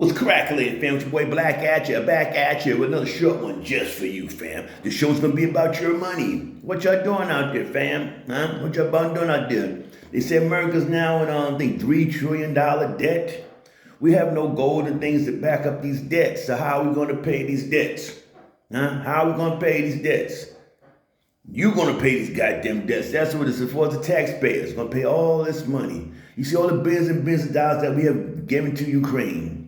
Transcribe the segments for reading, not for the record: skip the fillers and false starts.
What's crackling, fam? It's your boy Black at you, back at you with another short one just for you, fam. The show's gonna be about your money. What y'all doing out there, fam? Huh? What y'all about doing out there? They say America's now in, I think, $3 trillion debt. We have no gold and things to back up these debts. So how are we gonna pay these debts? Huh? How are we gonna pay these debts? You're gonna pay these goddamn debts. That's what it's for. The taxpayers gonna pay all this money. You see all the billions and billions of dollars that we have given to Ukraine.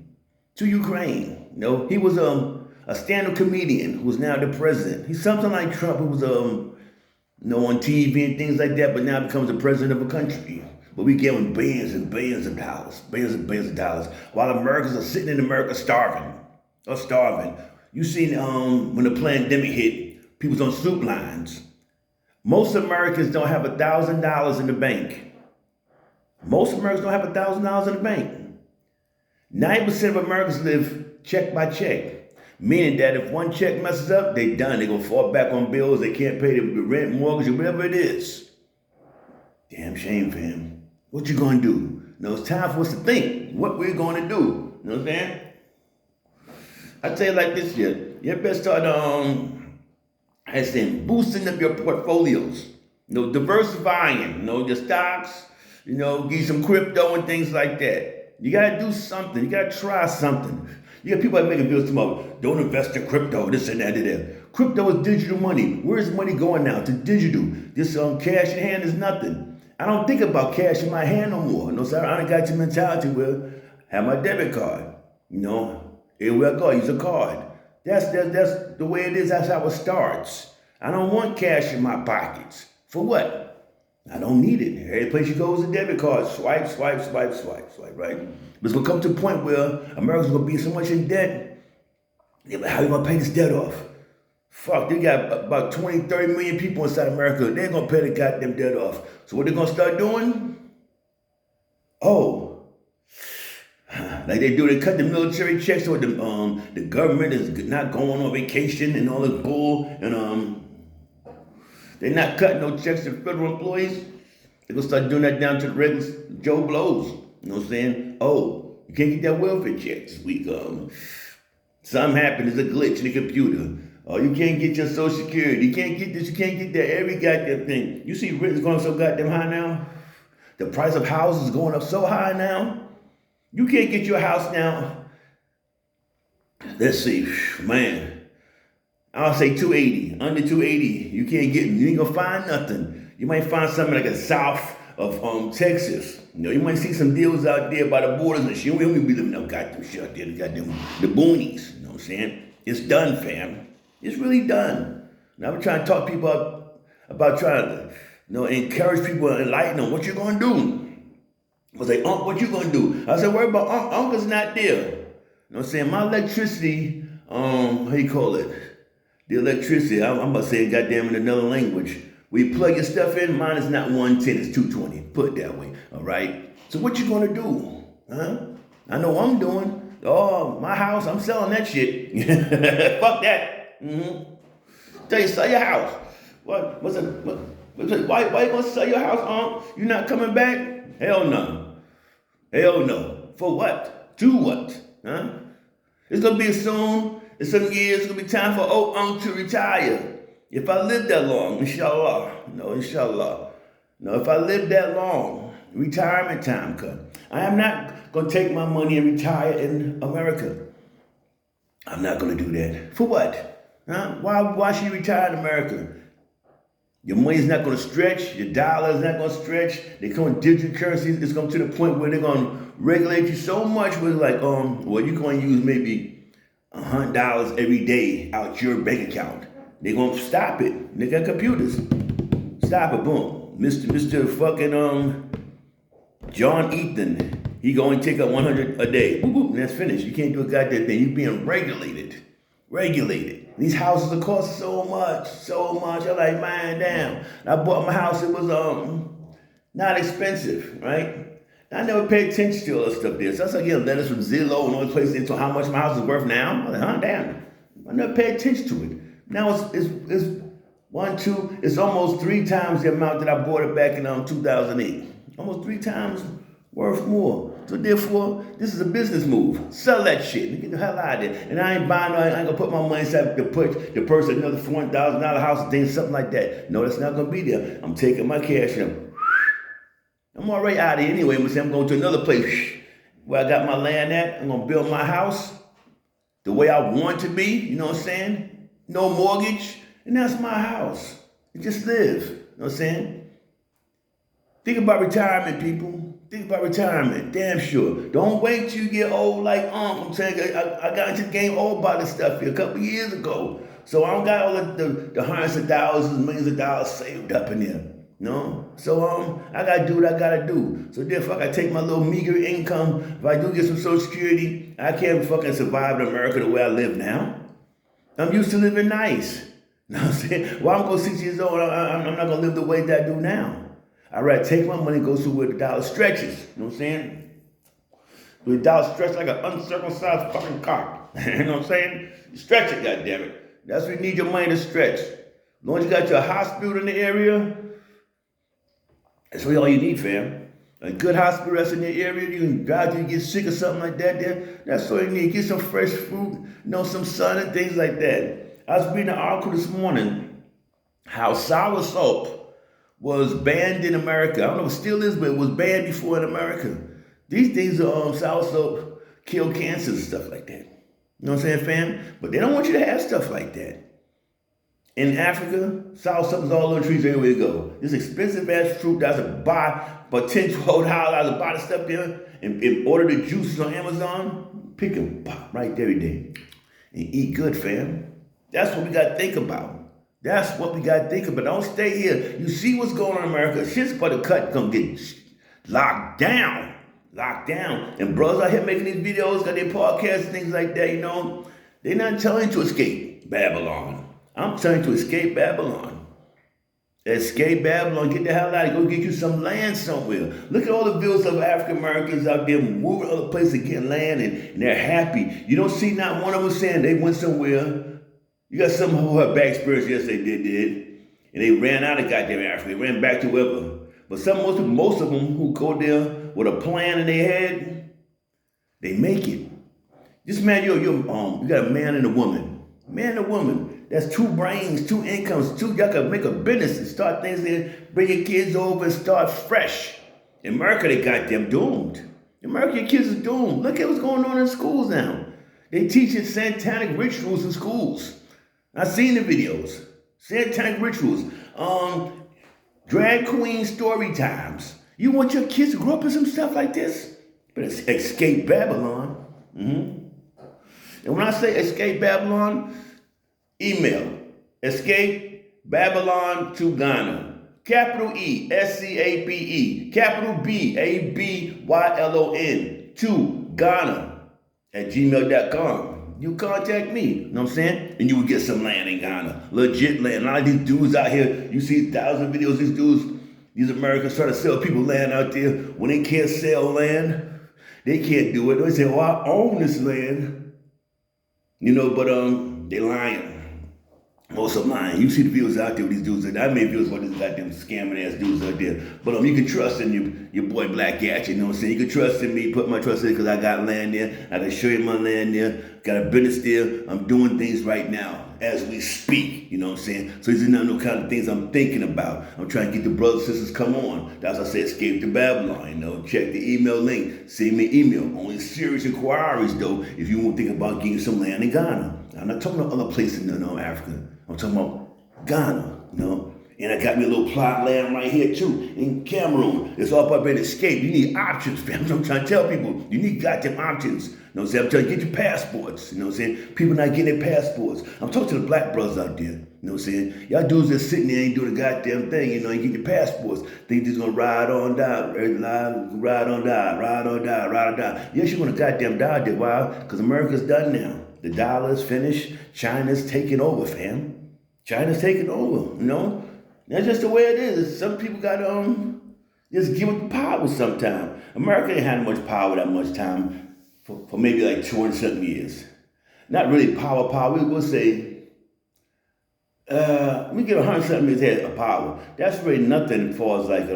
To Ukraine. You know, he was a stand-up comedian who is now the president. He's something like Trump, who was on TV and things like that, but now becomes the president of a country. But we give him billions and billions of dollars, billions and billions of dollars, while Americans are sitting in America starving. You seen when the pandemic hit, people's on soup lines. Most Americans don't have $1,000 in the bank. Most Americans don't have $1,000 in the bank. 90% of Americans live check by check, meaning that if one check messes up, they done. They're going to fall back on bills. They can't pay the rent, mortgage, or whatever it is. Damn shame, fam. What you going to do? It's time for us to think what we're going to do. You know what I'm saying? I tell you like this here. You better start, boosting up your portfolios. Diversifying, your stocks, give you some crypto and things like that. You gotta do something. You gotta try something. You got people that making videos tomorrow. Don't invest in crypto, this and that and that. Crypto is digital money. Where's money going now? To digital. This cash in hand is nothing. I don't think about cash in my hand no more. So I don't got your mentality where have my debit card. Here we go. Use a card. That's the way it is. That's how it starts. I don't want cash in my pockets. For what? I don't need it. Every place you go is a debit card. Swipe, right? But it's going to come to a point where America's going to be so much in debt. They're like, how are you going to pay this debt off? Fuck, they got about 20, 30 million people inside America. They're going to pay the goddamn debt off. So what they're going to start doing? Like they do, they cut the military checks so the government is not going on vacation and all this bull. And they're not cutting no checks to federal employees. They're gonna start doing that down to the regular Joe Blows. You know what I'm saying? Oh, you can't get that welfare check this week. Something happened, there's a glitch in the computer. Oh, you can't get your Social Security. You can't get this, you can't get that, every goddamn thing. You see rent's going up so goddamn high now? The price of houses is going up so high now. You can't get your house now. Let's see, man. I'll say 280, under 280. You can't get, you ain't gonna find nothing. You might find something like the south of Texas. You might see some deals out there by the borders and shit. We don't be living no goddamn shit out there, the boonies. You know what I'm saying? It's done, fam. It's really done. Now we're trying to talk people about trying to, encourage people and enlighten them. What you gonna do? I was like, what you gonna do? I said, worry about Uncle's not there. You know what I'm saying? My electricity, how you call it? The electricity, I'm about to say it goddamn in another language. When you plug your stuff in, mine is not 110, it's 220. Put it that way, all right? So what you gonna do? Huh? I know what I'm doing. Oh, my house, I'm selling that shit. Fuck that. Tell you, sell your house. What? Why you gonna sell your house, You not coming back? Hell no. Hell no. For what? To what? Huh? It's gonna be soon. In some years, it's going to be time for old to retire. If I live that long, inshallah. Inshallah. If I live that long, retirement time comes. I am not going to take my money and retire in America. I'm not going to do that. For what? Huh? Why should you retire in America? Your money's not going to stretch. Your dollar is not going to stretch. They come in digital currencies. It's going to the point where they're going to regulate you so much with like, you're going to use maybe $100 every day out your bank account. They're gonna stop it. They got computers. Stop it, boom. Mr. fucking John Ethan, he going to take up 100 a day. Boop, boop, and that's finished. You can't do a goddamn thing. You're being regulated. These houses are cost so much. I'm like, man, damn. I bought my house, it was not expensive, right? I never paid attention to all that stuff there. So I started getting letters from Zillow and all these places into how much my house is worth now. I was like, damn. I never paid attention to it. Now it's almost 3 times the amount that I bought it back in 2008. Almost 3 times worth more. So therefore, this is a business move. Sell that shit. Get the hell out of there. And I ain't buying no, I ain't gonna put my money inside the purse another $400,000 house and things, something like that. No, that's not gonna be there. I'm taking my cash and I'm already out of here anyway. I'm going to another place where I got my land at. I'm gonna build my house the way I want it to be, you know what I'm saying? No mortgage, and that's my house. And just live, you know what I'm saying? Think about retirement, people. Think about retirement, damn sure. Don't wait till you get old like I'm telling you, I got into the game old about this stuff here a couple years ago. So I don't got all the hundreds of thousands, millions of dollars saved up in there. No? So I gotta do what I gotta do. So therefore I gotta take my little meager income. If I do get some Social Security, I can't fucking survive in America the way I live now. I'm used to living nice. You know what I'm saying? Well, I'm going 6 years old, I'm not gonna live the way that I do now. I'd rather take my money and go to where the dollar stretches. You know what I'm saying? Where the dollar stretches like an uncircumcised fucking cock. You know what I'm saying? You stretch it, goddammit. That's what you need your money to stretch. As long as you got your hospital in the area, that's really all you need, fam. A good hospital that's in the area, you can drive till you get sick or something like that there. That's all you need. Get some fresh fruit, some sun and things like that. I was reading an article this morning how sour soap was banned in America. I don't know if it still is, but it was banned before in America. These things, sour soap kill cancer and stuff like that. You know what I'm saying, fam? But they don't want you to have stuff like that. In Africa, sour soap is all over the trees everywhere you go. This expensive ass fruit that's a buy for $10, $12 to buy the stuff there and order the juices on Amazon. Pick and pop right there every day. And eat good, fam. That's what we gotta think about. That's what we gotta think about. Don't stay here. You see what's going on in America. Shit's about to cut, gonna get locked down. Locked down. And brothers out here making these videos, got their podcasts and things like that, They're not telling you to escape Babylon. I'm telling you to escape Babylon. Escape Babylon. Get the hell out of here. Go get you some land somewhere. Look at all the videos of African Americans out there moving to other places to get land and they're happy. You don't see not one of them saying they went somewhere. You got some who have bad experience, yes they did. And they ran out of goddamn Africa. They ran back to wherever. But most of them who go there with a plan in their head, they make it. This man, you got a man and a woman. Man and a woman. That's two brains, two incomes, y'all can make a business and start things there, bring your kids over and start fresh. In America, they got them doomed. In America, your kids are doomed. Look at what's going on in schools now. They teaching satanic rituals in schools. I've seen the videos. Satanic rituals. Drag queen story times. You want your kids to grow up in some stuff like this? But escape Babylon. And when I say escape Babylon, email escape Babylon to Ghana. Capital E, SCAPE. Capital B, ABYLON to Ghana at gmail.com. You contact me, you know what I'm saying? And you will get some land in Ghana. Legit land. A lot of these dudes out here, you see thousands of videos, these Americans try to sell people land out there. When they can't sell land, they can't do it. They say, oh, I own this land. But they lying. Most of them lying. You see the videos out there with these dudes. I made videos about these goddamn scamming ass dudes out there. But you can trust in your boy Black Gat, you know what I'm saying? You can trust in me, put my trust in because I got land there. I can show you my land there. Got a business there. I'm doing things right now as we speak, you know what I'm saying? So these are not no kind of things I'm thinking about. I'm trying to get the brothers and sisters come on. That's why I say escape to Babylon, Check the email link. Send me an email. Only serious inquiries, though, if you want to think about getting some land in Ghana. I'm not talking about other places in Africa. I'm talking about Ghana, And I got me a little plot of land right here, too, in Cameroon. It's all about escape. You need options, fam. I'm trying to tell people, you need goddamn options. You know what I'm saying? I'm trying to get your passports. You know what I'm saying? People not getting their passports. I'm talking to the black brothers out there. You know what I'm saying? Y'all dudes just sitting there ain't doing a goddamn thing, and get your passports. Think just gonna ride on down, ride on down. Yes, you're gonna goddamn die there. Why? Because America's done now. The dollar's finished. China's taking over, fam. China's taking over, That's just the way it is. Some people got just give it the power sometime. America ain't had much power that much time for maybe like 200 something years. Not really power. We will say We get 100 something years ahead of power. That's really nothing as far as like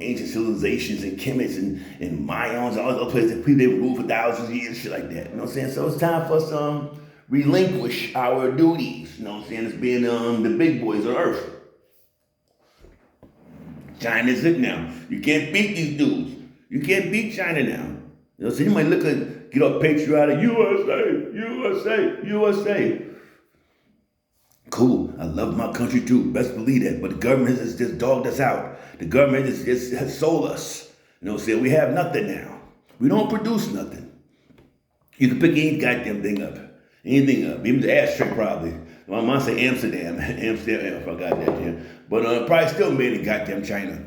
ancient civilizations and Kemites and Mayans and all those other places that people they ruled for thousands of years, shit like that. You know what I'm saying? So it's time for us to relinquish our duties. You know what I'm saying? As being the big boys on earth. China's it now. You can't beat these dudes. You can't beat China now. You know, so you might look at get up patriotic, USA, USA, USA. Cool. I love my country too. Best believe that. But the government has just dogged us out. The government has sold us. You know what I'm saying? We have nothing now. We don't produce nothing. You can pick any goddamn thing up. Anything up. Even the ashtray probably. My mom say Amsterdam. Amsterdam, I forgot that there. But probably still made in goddamn China.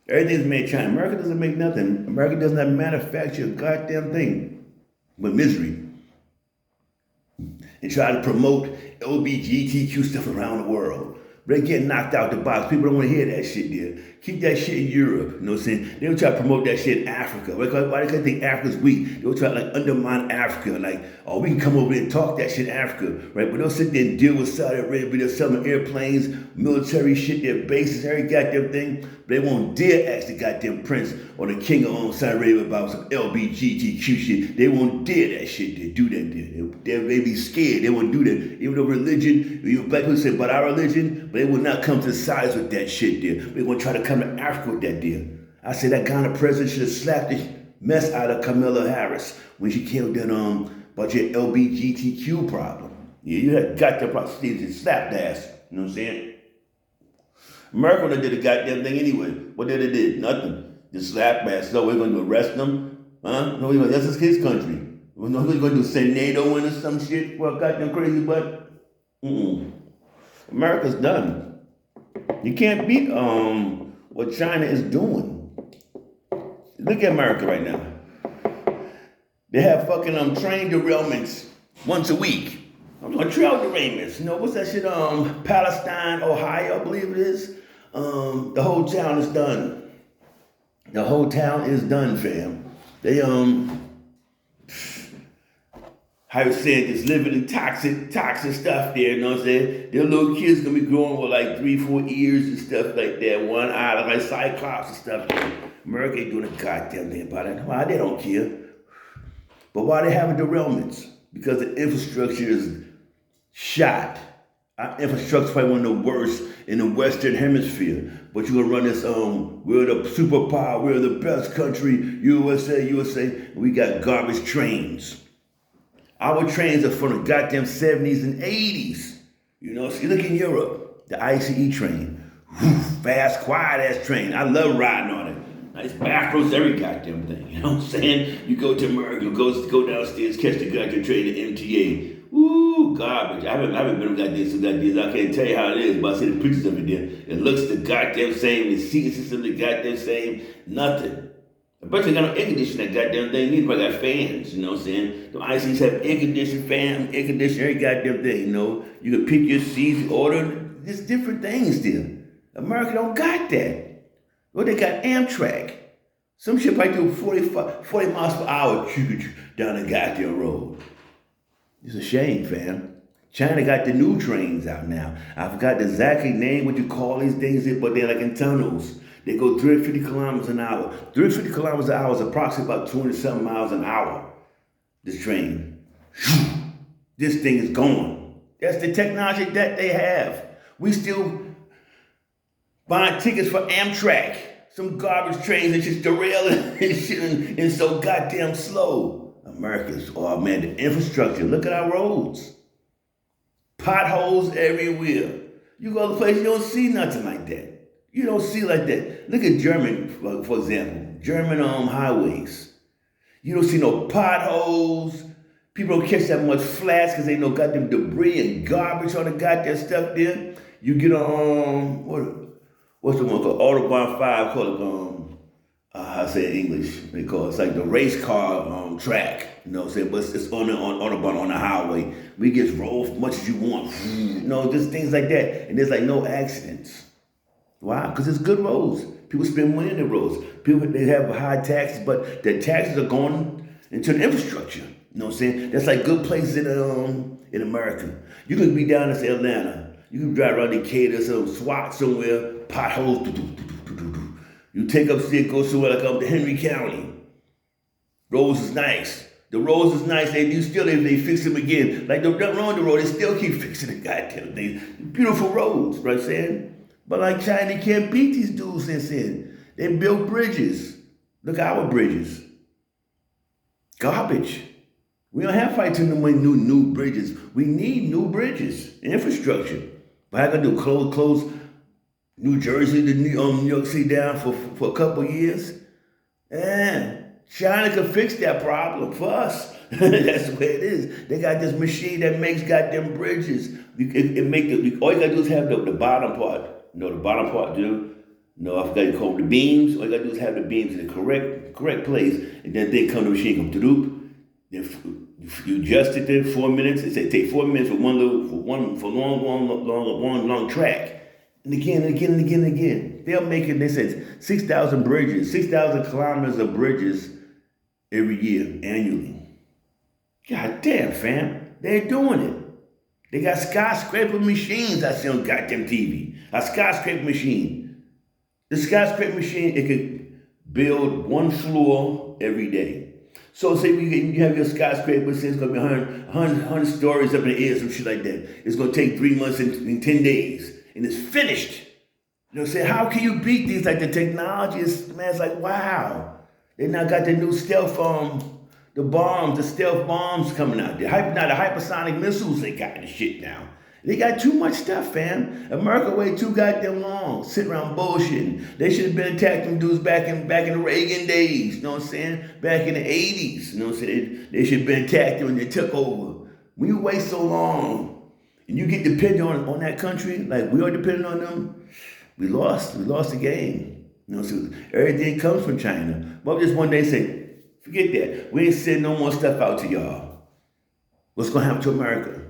Everything's made in China. America doesn't make nothing. America does not manufacture a goddamn thing. But misery. And try to promote LGBTQ stuff around the world. But they get knocked out the box. People don't want to hear that shit there. Keep that shit in Europe. You know what I'm saying? They will try to promote that shit in Africa. Why they think Africa's weak? They'll try to like undermine Africa. Like, oh, we can come over here and talk that shit in Africa. Right? But they'll sit there and deal with Saudi Arabia. They're selling airplanes, military shit, their bases, every goddamn thing. But they won't dare ask the goddamn prince or the king of Saudi Arabia about some LGBTQ shit. They won't dare that shit. They do that there. They be scared. They won't do that. Even though religion, black people say about our religion, but they will not come to sides with that shit there. They want to try to come to Africa with that deal. I say that Ghana president should have slapped the mess out of Kamala Harris when she killed that about your LGBTQ problem. Yeah, you had got the problem. She slapped the ass. You know what I'm saying? America did a goddamn thing anyway. What did they do? Nothing. Just slap ass. So we're going to arrest them? Huh? No, that's his country. We're going to do send NATO in or some shit? Well, goddamn crazy butt. America's done. You can't beat what China is doing. Look at America right now. They have fucking train derailments once a week. I'm talking trail derailments. You know, what's that shit? Palestine, Ohio, I believe it is. The whole town is done. The whole town is done, fam. They how you saying, just living in toxic stuff there, you know what I'm saying? Their little kids gonna be growing with like 3-4 ears and stuff like that, one eye, like Cyclops and stuff. America ain't doing a goddamn thing about it. Why? They don't care. But why they having derailments? Because the infrastructure is shot. Our infrastructure is probably one of the worst in the Western Hemisphere. But you're gonna run this, we're the superpower, we're the best country, USA, and we got garbage trains. Our trains are from the goddamn 70s and 80s. You know, so you look in Europe, the ICE train. Fast, quiet ass train. I love riding on it. Nice bathrooms, every goddamn thing. You know what I'm saying? You go to America, go downstairs, catch the goddamn train to MTA. Woo, garbage. I haven't been on goddamn. I can't tell you how it is, but I see the pictures of it there. It looks the goddamn same. The seating system the goddamn same. Nothing. I bet they got no air conditioning that goddamn thing. These probably got fans, you know what I'm saying? The ICs have air conditioning, fan, air conditioning, every goddamn thing, you know? You can pick your seats, order, there's different things there. America don't got that. Well, they got Amtrak. Some shit probably do 40 miles per hour down the goddamn road. It's a shame, fam. China got the new trains out now. I forgot the exact name, what you call these things, but they're like in tunnels. They go 350 kilometers an hour. 350 kilometers an hour is approximately about 200-something miles an hour. This train. This thing is going. That's the technology that they have. We still buying tickets for Amtrak. Some garbage trains that just derailing and shit and so goddamn slow. America's, oh man, the infrastructure. Look at our roads. Potholes everywhere. You go to the place, you don't see nothing like that. You don't see like that. Look at German, for example. German highways. You don't see no potholes. People don't catch that much flats because they know goddamn debris and garbage on the goddamn stuff there. You get what's the one called? Autobahn 5, called I say it in English, because it's like the race car track. You know what I'm saying? But it's on Autobahn, on the highway. We just roll as much as you want. You know, just things like that. And there's like no accidents. Why? Because it's good roads. People spend money on the roads. People, they have high taxes, but the taxes are going into the infrastructure. You know what I'm saying? That's like good places in America. You can be down in Atlanta. You can drive around Decatur, some SWAT somewhere, potholes. You take up state, go somewhere like up to Henry County. Roads is nice. The roads is nice. They fix them again. Like the on the road, they still keep fixing the goddamn things. Beautiful roads, right? Saying, but like China, they can't beat these dudes. They're saying they built bridges. Look at our bridges. Garbage. We don't have fight to new bridges. We need new bridges, infrastructure. But I gotta do close New Jersey to New York City down for a couple of years. China could fix that problem for us. That's the way it is. They got this machine that makes goddamn bridges. All you gotta do is have the bottom part. The bottom part, dude. No, I forgot you call them the beams. All you gotta do is have the beams in the correct place, and then they come to the machine, come to loop. You adjust it there 4 minutes. It said take 4 minutes for long track. And again and again and again and again. They'll make it, they said 6,000 bridges, 6,000 kilometers of bridges every year, annually. God damn, fam. They're doing it. They got skyscraper machines I see on goddamn TV. A skyscraper machine. The skyscraper machine, it could build one floor every day. So say you have your skyscraper, say it's going to be 100 stories up in the air, some shit like that. It's going to take 3 months and 10 days. And it's finished. You know what I'm saying? How can you beat these? Like the technology is, man, it's like, wow. They now got the new stealth, the stealth bombs coming out. The hypersonic missiles they got the shit now. They got too much stuff, fam. America waited too goddamn long, sitting around bullshitting. They should have been attacking dudes back in the Reagan days, you know what I'm saying? Back in the 80s, you know what I'm saying? They should have been attacked when they took over. When you wait so long, and you get dependent on that country, like we are dependent on them, we lost the game. You know, so everything comes from China. But just one day say, forget that. We ain't sending no more stuff out to y'all. What's gonna happen to America?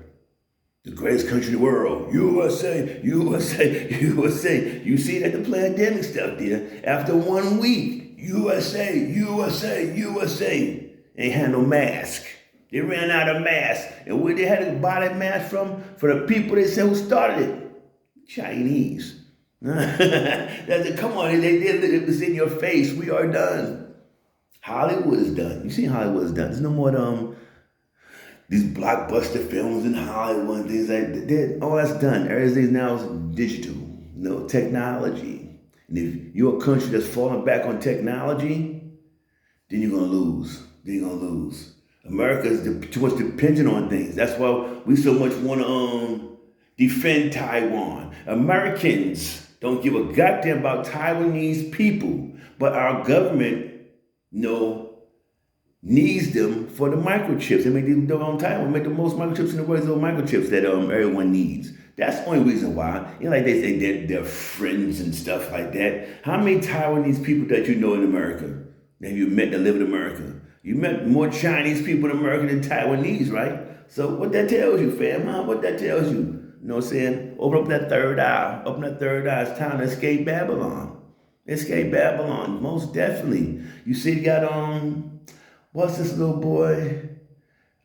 The greatest country in the world, USA, USA, USA. You see that the pandemic stuff there. After 1 week, USA, USA, USA. Ain't had no mask. They ran out of masks. And where they had to buy that mask from? For the people they said who started it. Chinese. That's it. Come on, it was in your face. We are done. Hollywood is done. You see Hollywood is done. There's no more these blockbuster films in Hollywood and things like that. All that's done. Everything now is digital, technology. And if you're a country that's falling back on technology, then you're gonna lose. America is too much dependent on things. That's why we so much want to defend Taiwan. Americans don't give a goddamn about Taiwanese people, but our government, needs them for the microchips. They make their own Taiwan, make the most microchips in the world, those microchips that everyone needs. That's the only reason why. Like they say they're friends and stuff like that. How many Taiwanese people that you know in America have you met that live in America? You met more Chinese people in America than Taiwanese, right? So what that tells you, fam, huh? What that tells you? You know what I'm saying? Open up that third eye. Open that third eye. It's time to escape Babylon. Escape Babylon, most definitely. You see, you got what's this little boy?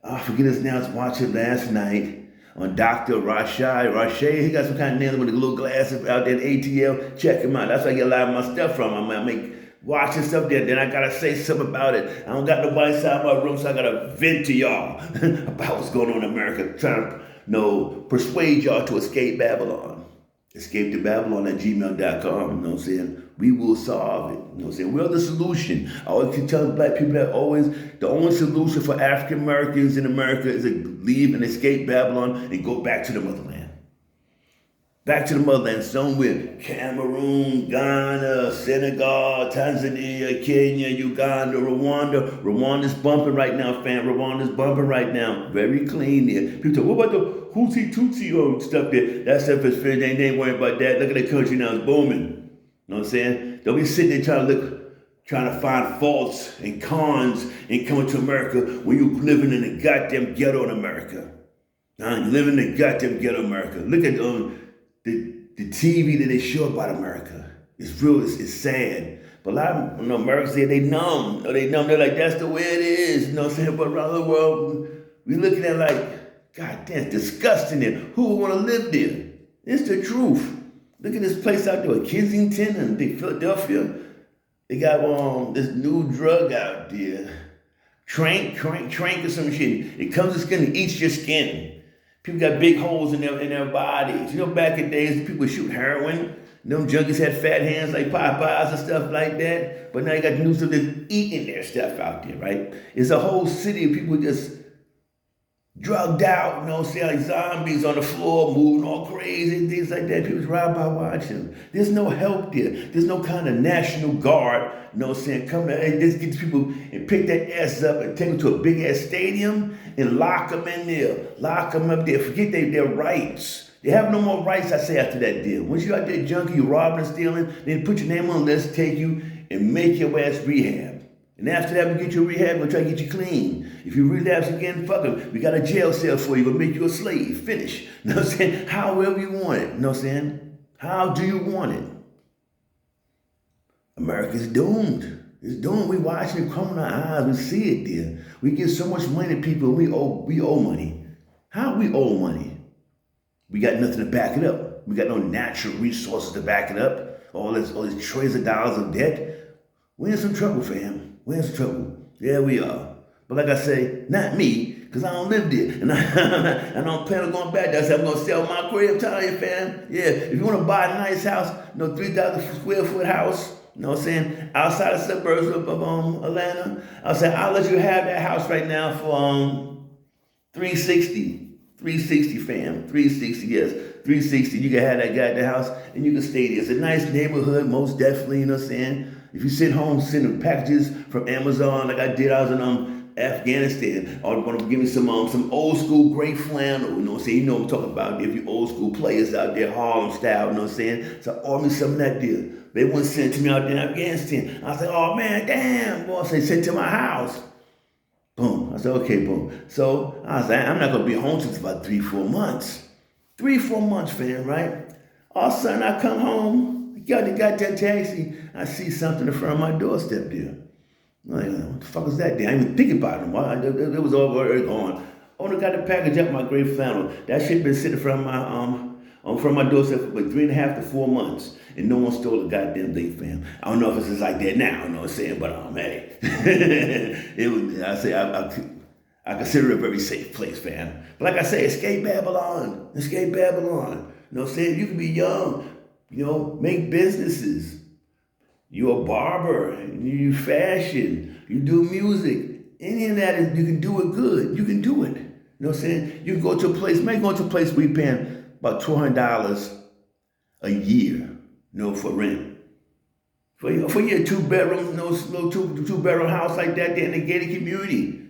I forget his name. I was watching last night on Dr. Rashad. He got some kind of name with the little glasses out there in ATL. Check him out. That's where I get a lot of my stuff from. I make watching stuff there. Then I gotta say something about it. I don't got nobody inside my room, so I gotta vent to y'all about what's going on in America. Trying to persuade y'all to escape Babylon. Escape to Babylon at gmail.com. You know what I'm saying? We will solve it. You know what I'm saying? We're the solution. I always keep telling black people that the only solution for African Americans in America is to leave and escape Babylon and go back to the motherland. Back to the motherland somewhere. Cameroon, Ghana, Senegal, Tanzania, Kenya, Uganda, Rwanda. Rwanda's bumping right now, fam. Rwanda's bumping right now. Very clean there. People talk, what about the Houthi Tutsi stuff there? That stuff is finished. They ain't worried about that. Look at the country now. It's booming. You know what I'm saying? Don't be sitting there trying to find faults and cons and coming to America when you're living in the goddamn ghetto in America. You live in the goddamn ghetto in America. Look at the TV that they show about America. It's real, it's sad. But a lot of Americans say they numb. They're like, that's the way it is. You know what I'm saying? But around the world, we looking at like, God damn, it's disgusting there. Who would want to live there? It's the truth. Look at this place out there, Kensington and Philadelphia. They got this new drug out there. Trank or some shit. It comes to skin and eats your skin. People got big holes in their bodies. You know, back in the days, people shoot heroin. Them junkies had fat hands like Popeyes and stuff like that. But now you got the new stuff that's eating their stuff out there, right? It's a whole city of people just drugged out, you know what I'm saying, like zombies on the floor, moving all crazy and things like that. People's right by watching. There's no help there. There's no kind of National Guard, you know what I'm saying, come and just get these people and pick that ass up and take them to a big ass stadium and lock them in there. Lock them up there. Forget their rights. They have no more rights, I say, after that deal. Once you out there junkie, you robbing and stealing, then put your name on the list, take you and make your ass rehab. And after that, we get you rehab, we'll try to get you clean. If you relapse again, fuck it. We got a jail cell for you. We'll make you a slave. Finish. You know what I'm saying? However you want it. You know what I'm saying? How do you want it? America's doomed. It's doomed. We watching it come in our eyes. We see it there. We give so much money to people. We owe money. How we owe money? We got nothing to back it up. We got no natural resources to back it up. All these trillions of dollars of debt. We're in some trouble, fam. We're in some trouble. Yeah, we are. But like I say, not me, because I don't live there. And I don't plan on going back there. I said, I'm going to sell my crib. Tell you, fam. Yeah, if you want to buy a nice house, 3,000 square foot house, you know what I'm saying, outside the suburbs of Atlanta, I'll say, I'll let you have that house right now for $360. $360, fam. $360, yes. $360. You can have that goddamn house and you can stay there. It's a nice neighborhood, most definitely, you know what I'm saying? If you sit home sending packages from Amazon like I did, I was in Afghanistan. I want to give me some old school gray flannel, you know what I'm saying? You know what I'm talking about. If you old school players out there, Harlem style, you know what I'm saying? So I ordered me some of that deal. They wouldn't send it to me out there in Afghanistan. I said, oh man, damn, boy. I said, send it to my house. Boom. I said, okay, boom. So I was like, I'm not going to be home for about 3-4 months. 3-4 months, fam, right? All of a sudden I come home, got that taxi, I see something in front of my doorstep there. I'm like, what the fuck is that there? I didn't even think about it. It was already gone. I only got the package up my gray flannel. That shit been sitting in front of my doorstep for like 3.5 to 4 months. And no one stole a goddamn thing, fam. I don't know if it's just like that now, you know what I'm saying? But hey. It was, I consider it a very safe place, fam. But like I say, escape Babylon. Escape Babylon. You know what I'm saying? You can be young, you know, make businesses. You're a barber, you fashion, you do music. Any of that, you can do it good. You can do it. You know what I'm saying? You can go to a place, maybe go to a place where you're paying about $200 a year, you know, for rent. For your 2-bedroom, you know, little two-bedroom house like that there in the gated community.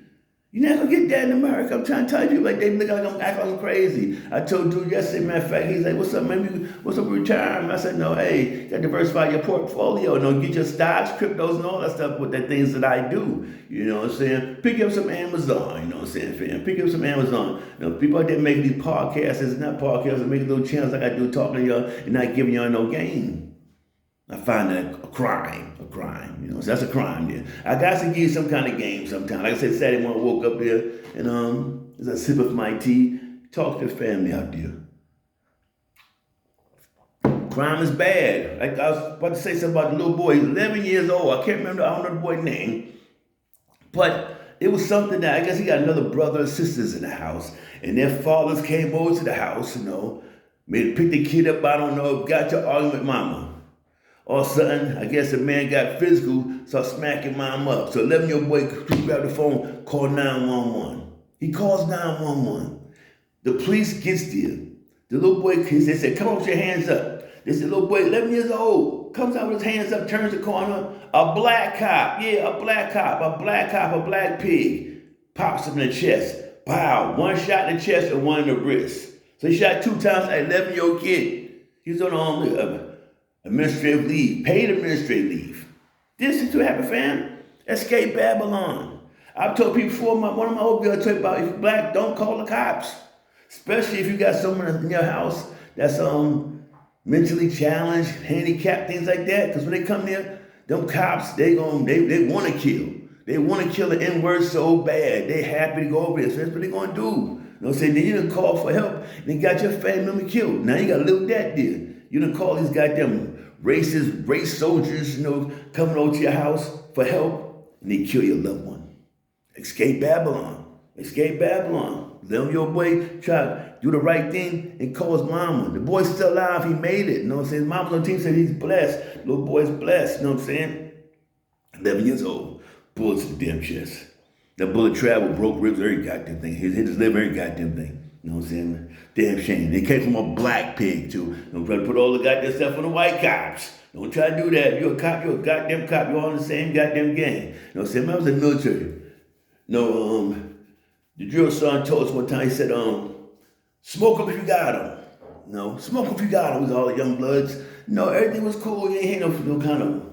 You're not gonna get that in America. I'm trying to tell you, like they look like I'm acting like I'm crazy. I told dude yesterday, matter of fact, he's like, what's up, man? What's up with retirement? I said, no, hey, you gotta diversify your portfolio. You know, get your stocks, cryptos, and all that stuff with the things that I do. You know what I'm saying? Pick up some Amazon, you know what I'm saying, fam? Pick up some Amazon. You know, people out there making these podcasts, it's not podcasts, they're making little channels like I do, talking to y'all and not giving y'all no game. I find that a crime, you know, so that's a crime there. I got to give you some kind of game sometime. Like I said, Saturday morning I woke up there and as I sip up my tea, talk to the family out there. Crime is bad. Like I was about to say something about the little boy, he's 11 years old. I can't remember, I don't know the boy's name. But it was something that, I guess he got another brother and sisters in the house. And their fathers came over to the house, you know, picked the kid up, I don't know, got to argument with mama. All of a sudden, I guess the man got physical, started smacking mom up. So 11-year-old boy grabbed the phone, called 911. He calls 911. The police gets there. The little boy, they said, come on with your hands up. They said, little boy, 11 years old, comes out with his hands up, turns the corner. A black cop, a black pig, pops him in the chest. Pow, one shot in the chest and one in the wrist. So he shot 2 times at 11-year-old kid. He was on administrative leave, paid administrative leave. This is what happened, fam. Escape Babylon. I've told people before, one of my old girls told me about, if you're black, don't call the cops. Especially if you got someone in your house that's mentally challenged, handicapped, things like that. Because when they come there, them cops, they want to kill. They want to kill the N-word so bad. They happy to go over there. So that's what they're going to do. You know what I'm saying? Then you done call for help. Then got your family member killed. Now you got to live with that deal. You done call these goddamn racist, race soldiers, coming over to your house for help. And they kill your loved one. Escape Babylon. Escape Babylon. Them your boy try to do the right thing and call his mama. The boy's still alive. He made it. You know what I'm saying? His mama's on the team said he's blessed. Little boy's blessed. You know what I'm saying? 11 years old. Bullet to the damn chest. That bullet traveled, broke ribs, every goddamn thing. Hit his liver, every goddamn thing. You know what I'm saying? Damn shame. They came from a black pig, too. Don't try to put all the goddamn stuff on the white cops. Don't try to do that. You're a cop, you're a goddamn cop. You're all in the same goddamn gang. You know what I'm saying? I was in the military. The drill sergeant told us one time, he said, smoke them if you got them. Smoke them if you got them. It was all the young bloods. Everything was cool. You ain't had no kind of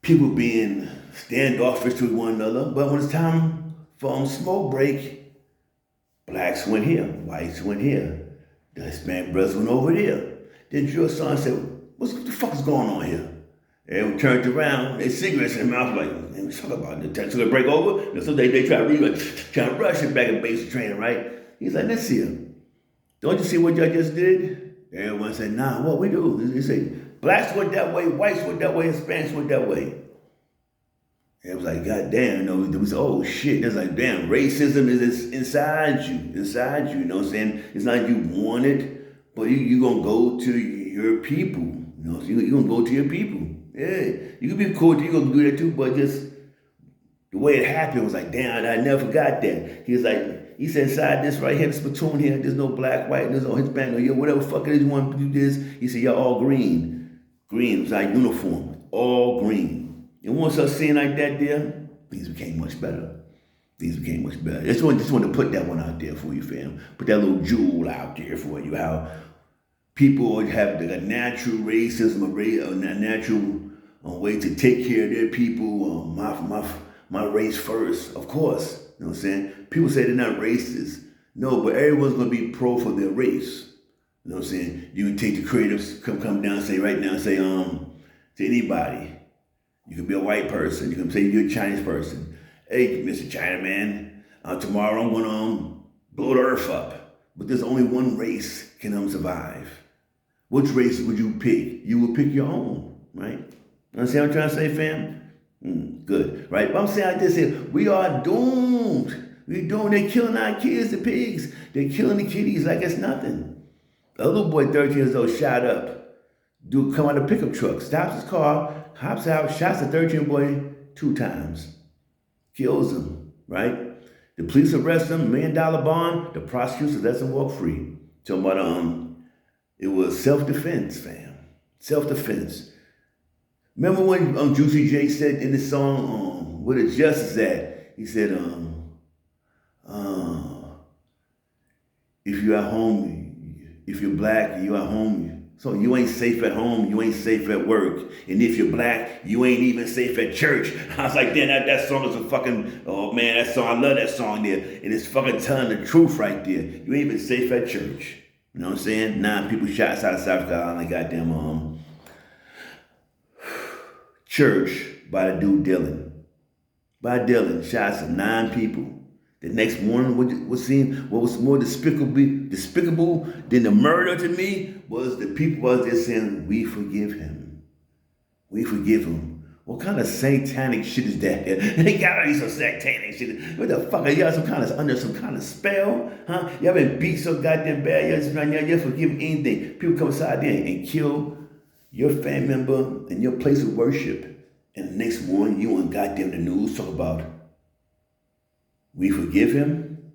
people being standoffish to one another. But when it's time for smoke break, blacks went here, whites went here. The Hispanic brothers went over there. Then drill sergeant said, what the fuck is going on here? They turned around, they cigarettes in their mouth, like, man, what you talking about? They took a break over, so they try to rush it back in basic training, right? He's like, let's see him. Don't you see what y'all just did? Everyone said, nah, what we do? They say, blacks went that way, whites went that way, Hispanics went that way. It was like, God damn, it was, oh shit. It's like, damn, racism is inside you, you know what I'm saying? It's not you want it, but you're going to go to your people. So you're going to go to your people. Yeah, you can be cool, you're going to do that too, but just the way it happened was like, damn, I never forgot that. He said, inside this right here, this platoon here, there's no black, white, there's no Hispanic, or whatever fuck it is you want to do this. He said, y'all all green. Green was like uniform, all green. And once I seen like that there, things became much better. Just wanted to put that one out there for you, fam. Put that little jewel out there for you, how people have a natural racism, a natural way to take care of their people. My race first, of course. You know what I'm saying? People say they're not racist. No, but everyone's going to be pro for their race. You know what I'm saying? You can take the creatives, come down and say right now, say to anybody. You can be a white person. You can say you're a Chinese person. Hey, Mr. Chinaman, tomorrow I'm going to blow the earth up. But there's only one race can survive. Which race would you pick? You would pick your own, right? You understand what I'm trying to say, fam? Good, right? But I'm saying like this here, we are doomed. We're doomed. They're killing our kids, the pigs. They're killing the kiddies like it's nothing. A little boy, 13 years old, shot up. Dude come out of a pickup truck, stops his car, hops out, shots a 13-year-old boy 2 times. Kills him, right? The police arrest him, $1 million bond. The prosecutor lets him walk free. Talking about, it was self-defense, fam. Self-defense. Remember when Juicy J said in the song, where the justice at? He said, if you're at home, if you're black, you're at home. So you ain't safe at home, you ain't safe at work. And if you're black, you ain't even safe at church. I was like, damn, that song is a fucking, oh man, that song, I love that song there. And it's fucking telling the truth right there. You ain't even safe at church. You know what I'm saying? 9 people shot outside of South Carolina, goddamn church by the dude Dylan. By Dylan, shots of 9 people. The next morning, what was more despicable than the murder to me was the people was there saying, we forgive him. We forgive him. What kind of satanic shit is that? They gotta be some satanic shit. What the fuck? Are y'all under some kind of spell? Huh? Y'all been beat so goddamn bad, y'all just right now, y'all forgive anything. People come inside there and kill your family member in your place of worship. And the next morning, you on goddamn the news talk about, we forgive him.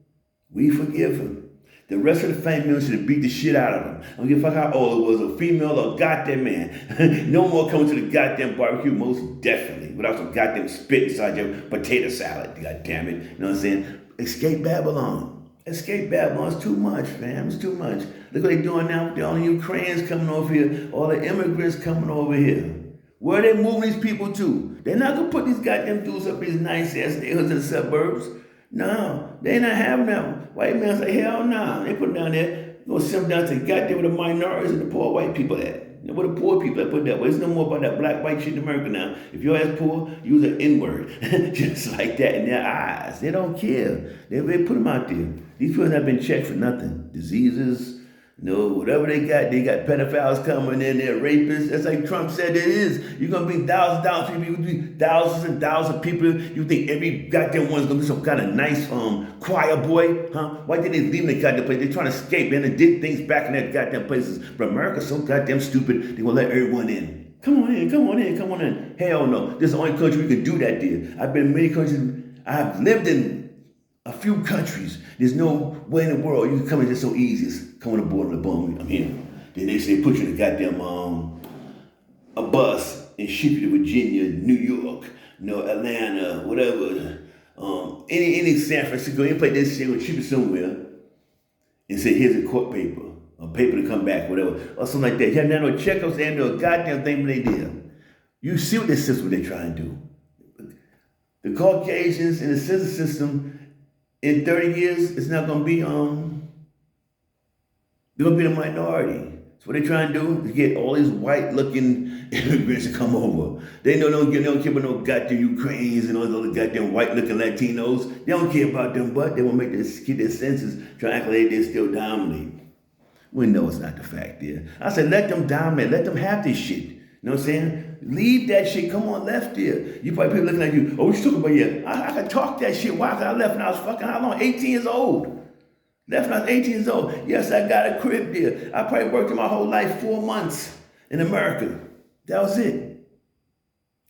We forgive him. The rest of the family members should have beat the shit out of him. I don't give a fuck how old it was, a female or a goddamn man. No more coming to the goddamn barbecue, most definitely, without some goddamn spit inside your potato salad, god damn it. You know what I'm saying? Escape Babylon. Escape Babylon. It's too much, fam. It's too much. Look what they're doing now with all the Ukrainians coming over here, all the immigrants coming over here. Where are they moving these people to? They're not going to put these goddamn dudes up in these nice-ass neighborhoods in the suburbs. No, they not having that. White man say, hell no. They put them down there, go sit them down to goddamn where the minorities and the poor white people at. You know You know, what the poor people, I put it that way. It's no more about that black, white shit in America now. If your ass poor, use an N-word. Just like that in their eyes. They don't care. They put them out there. These people have been checked for nothing. Diseases, whatever they got pedophiles coming in, they're rapists. That's like Trump said it is. You're going to bring thousands of people, thousands and thousands of people. You think every goddamn one's going to be some kind of nice choir boy, huh? Why did they leave the goddamn place? They're trying to escape, man, and did things back in that goddamn places. But America's so goddamn stupid, they will let everyone in. Come on in, come on in, come on in. Hell no. This is the only country we can do that, dear. I've been in many countries. I've lived in a few countries. There's no way in the world you can come in just so easy as coming aboard on the boat. I'm here. Then they say put you in a goddamn a bus and ship you to Virginia, New York, Atlanta, whatever. Any San Francisco, any place they say will ship you somewhere and say here's a court paper, a paper to come back, whatever, or something like that. You have no checkups, they have no goddamn thing they did. You see what this system they're trying to do. The Caucasians in the citizen system. In 30 years, it's not going to be, they're going to be the minority. So what they're trying to do is get all these white-looking immigrants to come over. They don't care about no goddamn Ukrainians and all those other goddamn white-looking Latinos. They don't care about them, but they want to keep their senses, trying to act like they still dominate. We know it's not the fact there. I said, let them dominate. Let them have this shit. You know what I'm saying? Leave that shit. Come on, left there. You probably people looking at you. Oh, what you talking about? Yeah, I could talk that shit. Why? Because I left when I was fucking, how long? 18 years old. Left when I was 18 years old. Yes, I got a crib there. I probably worked my whole life 4 months in America. That was it.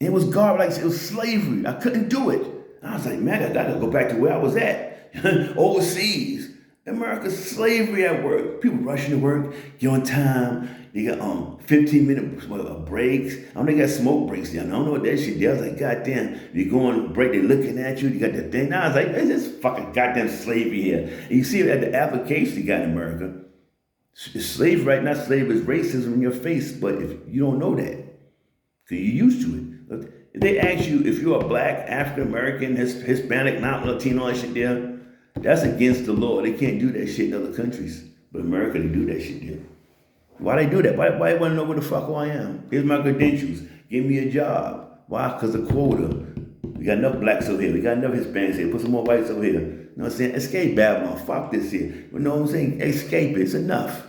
It was garbage. Like it was slavery. I couldn't do it. I was like, man, I got to go back to where I was at. Overseas. America's slavery at work. People rushing to work, get on time. They got 15-minute breaks. I don't know, they got smoke breaks there. I don't know what that shit is. I was like, goddamn, you go on break, they're looking at you, you got that thing. Now I was like, it's just fucking goddamn slavery here. And you see it at the application you got in America. It's slavery, right? Not slavery, it's racism in your face, but if you don't know that, because you're used to it. Look, if they ask you if you're a black, African-American, Hispanic, not Latino, all that shit there, that's against the law. They can't do that shit in other countries. But America, they do that shit there. Why they do that? Why they want to know where the fuck who I am? Here's my credentials. Give me a job. Why? Because the quota. We got enough blacks over here. We got enough Hispanics here. Put some more whites over here. You know what I'm saying? Escape Babylon. Fuck this here. You know what I'm saying? Escape it. It's enough.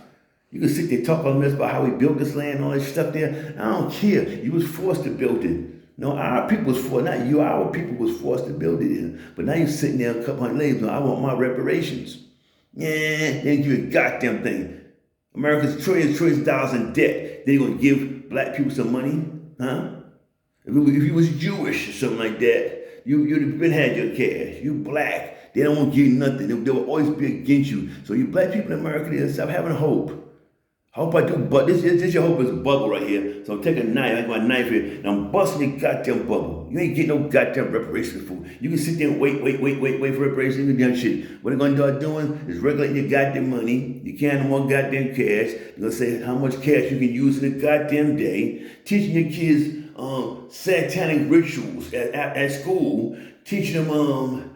You can sit there talk all this about how we built this land and all that stuff there. I don't care. You was forced to build it. No, our people was forced, not you, our people was forced to build it in. But now you're sitting there a couple hundred labels. I want my reparations. Yeah, they didn't give you a goddamn thing. America's trillions of dollars in debt. They gonna give black people some money? Huh? If you was Jewish or something like that, you'd have been had your cash. You black. They don't want to give you nothing. They will always be against you. So you black people in America, they stop having hope. Hope I do, but this your hope is a bubble right here. So take a knife, I got my knife here, and I'm busting your goddamn bubble. You ain't getting no goddamn reparations for it. You can sit there and wait for reparations and damn shit. What they're gonna start doing is regulating your goddamn money. You can't have no more goddamn cash. They're gonna say how much cash you can use in a goddamn day. Teaching your kids satanic rituals at school. Teaching them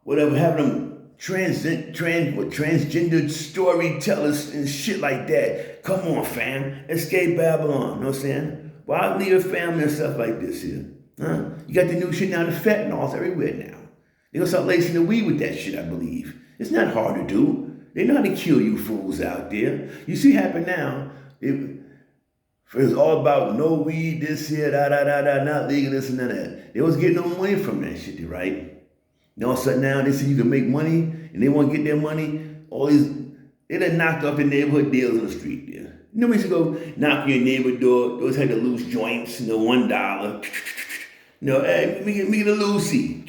whatever, having them transgendered storytellers and shit like that. Come on, fam. Escape Babylon. You know what I'm saying? Why leave a family and stuff like this here? Huh? You got the new shit now, the fentanyls everywhere now. They're gonna start lacing the weed with that shit, I believe. It's not hard to do. They know how to kill you fools out there. You see what happen now? It was all about no weed, this here, not legal, this and that. They was getting no money from that shit, right? And all of a sudden now they say you can make money and they want to get their money. All these, they done knocked off the neighborhood deals on the street there. You know, we used to go knock on your neighbor's door. Those had the loose joints, $1. Hey, me get a Lucy.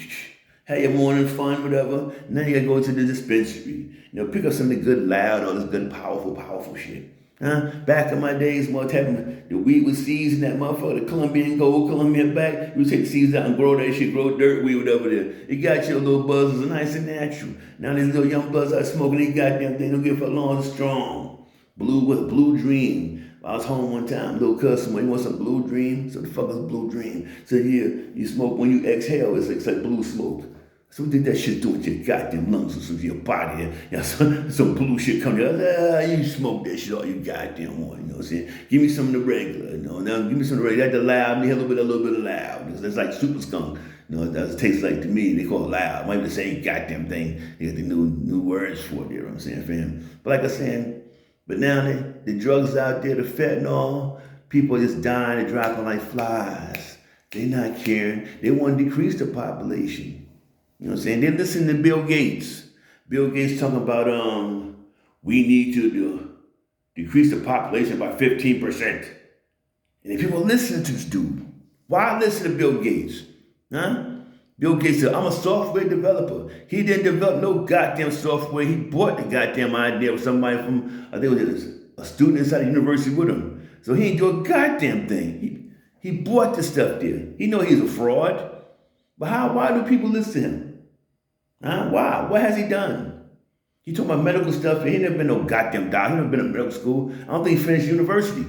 Have your morning fun, whatever. Now you gotta go to the dispensary. Pick up some of the good loud, all this good powerful shit. Huh? Back in my days, the weed was seeds in that motherfucker, the Colombian gold, Colombian black. You take seeds out and grow that shit, grow dirt weed, whatever there. It got your little buzzers, nice and natural. Now these little young buzzers are smoking these goddamn thing, don't give a long and strong. Blue Dream. I was home one time, little customer, you want some Blue Dream? So the fuck is Blue Dream? So yeah, you smoke when you exhale, it's like blue smoke. So what did that shit do with your goddamn lungs or some your body? You know, some bullshit coming out. You smoke that shit all you goddamn want. You know what I'm saying? Give me some of the regular. You know, now give me some of the regular. That's the loud. Me a little bit of loud. Because that's like super skunk. You know, that's what it tastes like to me. They call it loud. Might be the same goddamn thing. They got the new words for it. You know what I'm saying, fam? But like I was saying, but now the drugs out there, the fentanyl, people are just dying and dropping like flies. They're not caring. They want to decrease the population. You know what I'm saying? They listen to Bill Gates. Bill Gates talking about we need to decrease the population by 15%. And if people listen to this dude, why listen to Bill Gates? Huh? Bill Gates said, I'm a software developer. He didn't develop no goddamn software. He bought the goddamn idea with somebody from, I think it was a student inside the university with him. So he didn't do a goddamn thing. He bought the stuff there. He know he's a fraud. But why do people listen to him? Huh? Why? What has he done? He talking about medical stuff. He never been no goddamn doctor. He never been to medical school. I don't think he finished university.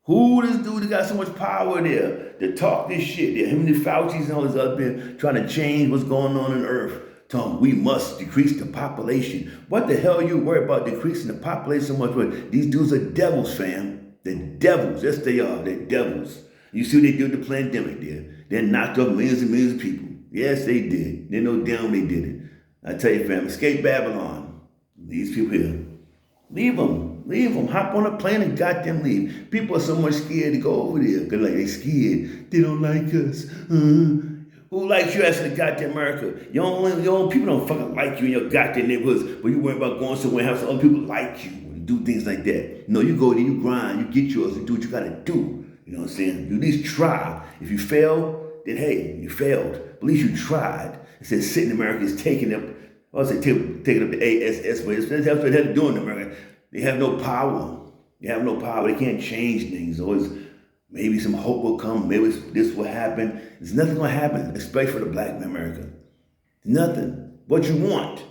Who this dude that got so much power there to talk this shit there? Him and the Fauci's and all this other been trying to change what's going on Earth. Telling we must decrease the population. What the hell are you worried about decreasing the population so much? These dudes are devils, fam. They're devils. Yes, they are. They're devils. You see what they did with the pandemic there? They knocked off millions and millions of people. Yes, they did. They know damn they did it. I tell you, fam, escape Babylon. These people here. Leave them. Leave them. Hop on a plane and goddamn leave. People are so much scared to go over there. Because like they scared. They don't like us. Who likes you as in the goddamn America? Your own people don't fucking like you in your goddamn neighborhoods. But you worry about going somewhere and have some other people like you. And do things like that. No, you go there, you grind, you get yours, and do what you gotta do. You know what I'm saying? You at least try. If you fail, then hey, you failed. But at least you tried. It says sitting in America is taking up, I was say taking up the ASS, but that's what they're doing in America. They have no power. They have no power. They can't change things. Always maybe some hope will come. Maybe this will happen. There's nothing going to happen, especially for the black in America. Nothing. What you want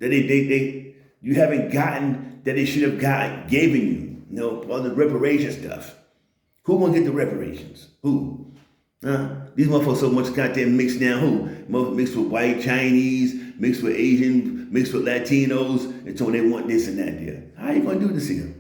that you haven't gotten that they should have given you. You know, all the reparation stuff. Who gonna get the reparations? Who? These motherfuckers so much goddamn mixed now. Who? Mixed with white Chinese, mixed with Asian, mixed with Latinos, and so they want this and that there. How you gonna do this here?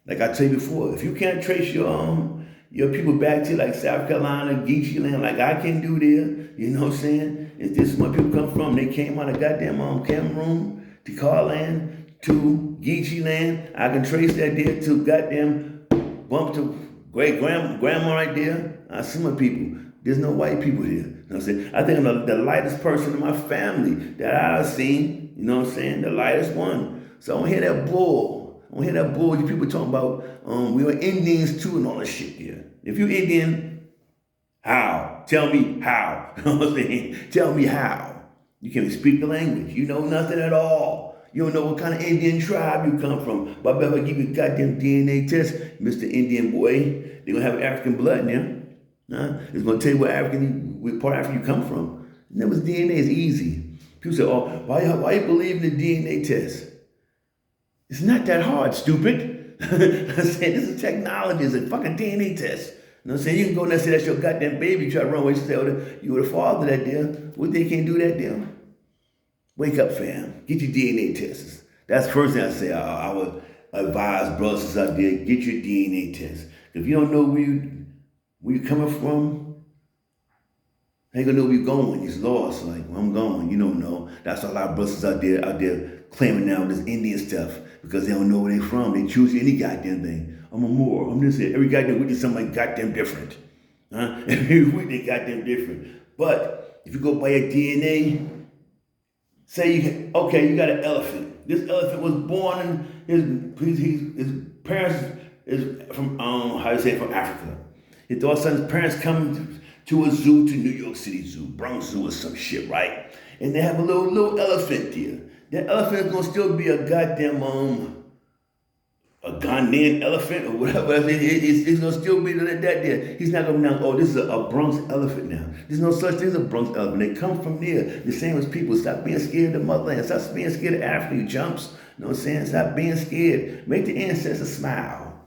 Like I told you before, if you can't trace your people back to like South Carolina, Geechee land, like I can do there, you know what I'm saying? If this is where people come from, they came out of goddamn Cameroon to Carland to Geechee land. I can trace that there to goddamn bump to great grandma right there. I see my people. There's no white people here. You know what I'm saying? I think I'm the lightest person in my family that I've seen. You know what I'm saying? The lightest one. So I don't hear that bull. I don't hear that bull. You people talking about we were Indians too and all that shit there. If you Indian, how? Tell me how. You know what I'm saying? Tell me how. You can't speak the language. You know nothing at all. You don't know what kind of Indian tribe you come from. But if I give you a goddamn DNA test, Mr. Indian boy, they're going to have African blood in there. It's going to tell you what part of Africa you come from. And that was DNA is easy. People say, oh, why you believe in the DNA test? It's not that hard, stupid. I'm saying this is technology. It's a fucking DNA test. You know what I'm saying? You can go there and say that's your goddamn baby. You try to run away and say, oh, you were the father that there. What they can't do that there? Wake up, fam. Get your DNA tests. That's the first thing I say. I would advise brothers out there, get your DNA test. If you don't know where you're coming from, I ain't gonna know where you're going. You're lost. Like, where I'm going, you don't know. That's why a lot of brothers out there claiming now this Indian stuff because they don't know where they're from. They choose any goddamn thing. I'm a Moor. I'm this here. Every goddamn week is something goddamn different. Every week they goddamn different. But if you go by your DNA, say you got an elephant. This elephant was born in his parents is from from Africa. His all of a sudden his parents come to a zoo, to New York City Zoo, Bronx Zoo or some shit, right? And they have a little elephant there. That elephant is gonna still be a goddamn a Ghanaian elephant or whatever. It's gonna still be that there. He's not gonna now, oh, this is a Bronx elephant now. There's no such thing as a Bronx elephant. They come from there. The same as people. Stop being scared of the motherland. Stop being scared of Africa, you chumps. You know what I'm saying? Stop being scared. Make the ancestors smile.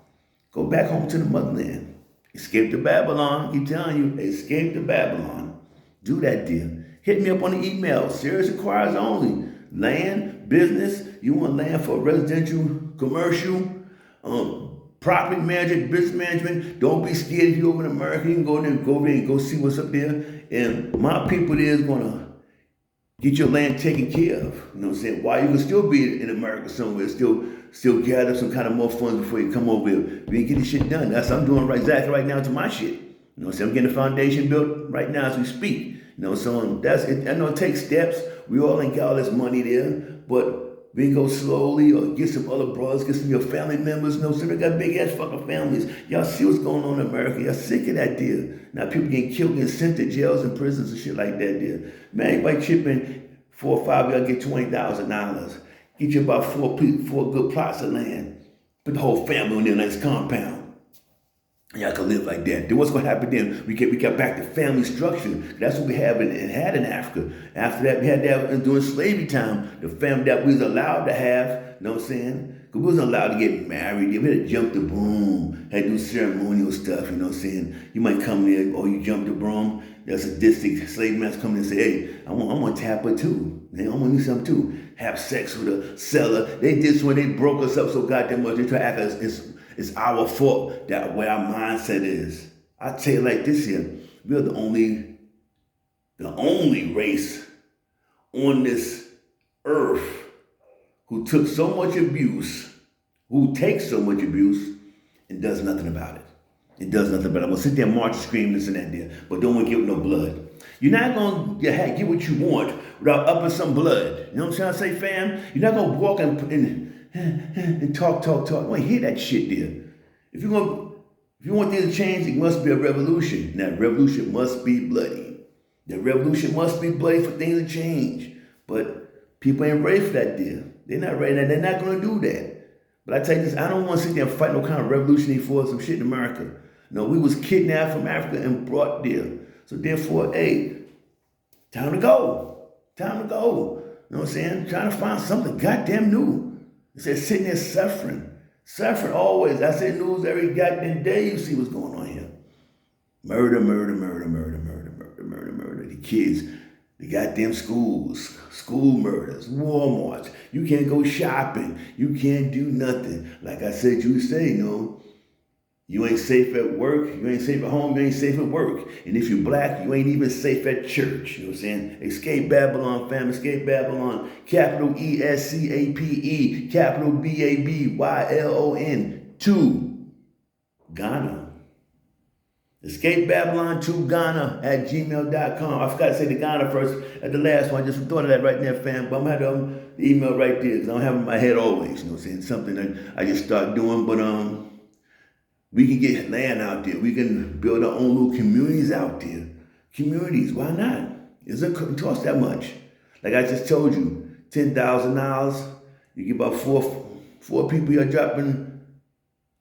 Go back home to the motherland. Escape to Babylon. I keep telling you, escape to Babylon. Do that, dear. Hit me up on the email. Serious inquiries only. Land, business, you want land for residential, commercial, property management, business management. Don't be scared if you're over in America. You can go there and go see what's up there. And my people there is gonna get your land taken care of. You know what I'm saying? While you can still be in America somewhere, still gather some kind of more funds before you come over here. We can get this shit done. That's what I'm doing exactly right now to my shit. You know what I'm saying? I'm getting the foundation built right now as we speak. You know, so that's it. I know it takes steps. We all ain't got all this money there, but we can go slowly or get some other brothers, get some of your family members. You know, so they got big ass fucking families. Y'all see what's going on in America. Y'all sick of that deal. Now people getting killed, getting sent to jails and prisons and shit like that there. Man, everybody chipping 4 or 5 y'all get $20,000. Get you about four good plots of land. Put the whole family in there, nice compound. Y'all can live like that. Then what's going to happen then? We get back to family structure. That's what we have had in Africa. After that, we had that during slavery time. The family that we was allowed to have, you know what I'm saying? Because we wasn't allowed to get married. We had to jump the broom, had to do ceremonial stuff, you know what I'm saying? You might come there, oh, you jump the broom. There's a district slave master come in and say, hey, I want to tap her too. I want to do something too. Have sex with a seller. They did this when they broke us up so goddamn much. They try to act as it's our fault that where our mindset is. I tell you like this here, we're the only race on this earth who took so much abuse, who takes so much abuse, and does nothing about it. It does nothing about it. I'm gonna sit there and march and scream this and that there, but don't want to give no blood. You're not gonna get what you want without upping some blood. You know what I'm trying to say, fam? You're not gonna walk and talk. I want to hear that shit there. If you want things to change, it must be a revolution. Now, revolution must be bloody. The revolution must be bloody for things to change. But people ain't ready for that deal. They're not ready. They're not going to do that. But I tell you this, I don't want to sit there and fight no kind of revolution for some shit in America. No, we was kidnapped from Africa and brought there. So therefore, hey, time to go. Time to go. You know what I'm saying? Trying to find something goddamn new. Instead of sitting there suffering. Suffering always. I say news every goddamn day. You see what's going on here. Murder. The kids, the goddamn schools, school murders, Walmarts. You can't go shopping. You can't do nothing. Like I said, you say, you know, you ain't safe at work, you ain't safe at home, you ain't safe at work. And if you're black, you ain't even safe at church. You know what I'm saying? Escape Babylon, fam, escape Babylon. Capital ESCAPE, capital BABYLON 2. Ghana. Escape Babylon 2 Ghana at gmail.com. I forgot to say the Ghana first at the last one. I just thought of that right there, fam. But I'm going to have the email right there because I don't have it in my head always. You know what I'm saying? Something that I just start doing, but we can get land out there. We can build our own little communities out there. Communities, why not? It doesn't cost that much. Like I just told you, $10,000. You get about four people you're dropping.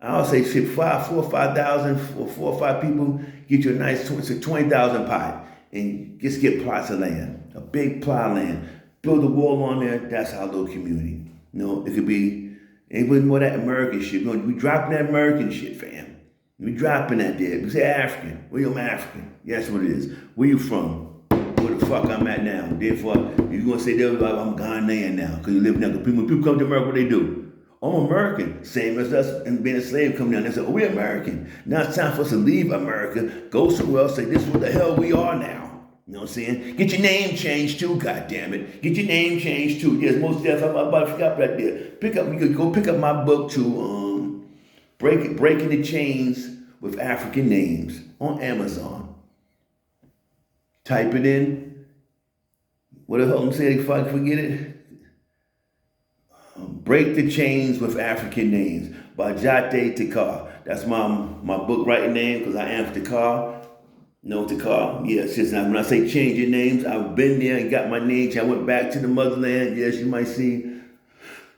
I'll say shit, 4 or 5,000, 4 or 5 people, get you a nice 20,000 pot and just get plots of land, a big plot of land. Build a wall on there, that's our little community. You know, it could be, ain't more that American shit. We dropping that American shit, fam. We dropping that there. We say African. Where you? I'm African. Yeah, that's what it is. Where you from? Where the fuck I'm at now. Therefore, you're going to say, I'm Ghanaian now because you live now. When people come to America, what they do? I'm American. Same as us and being a slave coming down. They say, oh, we're American. Now it's time for us to leave America, go somewhere else, say, this is what the hell we are now. You know what I'm saying? Get your name changed too, goddammit. Get your name changed too. Yes, most definitely. I'm about to forget right there. You could go pick up my book too, Breaking the Chains with African Names on Amazon. Type it in. What the hell I'm saying if I forget it? Break the Chains with African Names by Jate Takar. That's my book writing name because I am Takar. No Takar. Yes, just now when I say change your names, I've been there and got my name. I went back to the motherland. Yes, you might see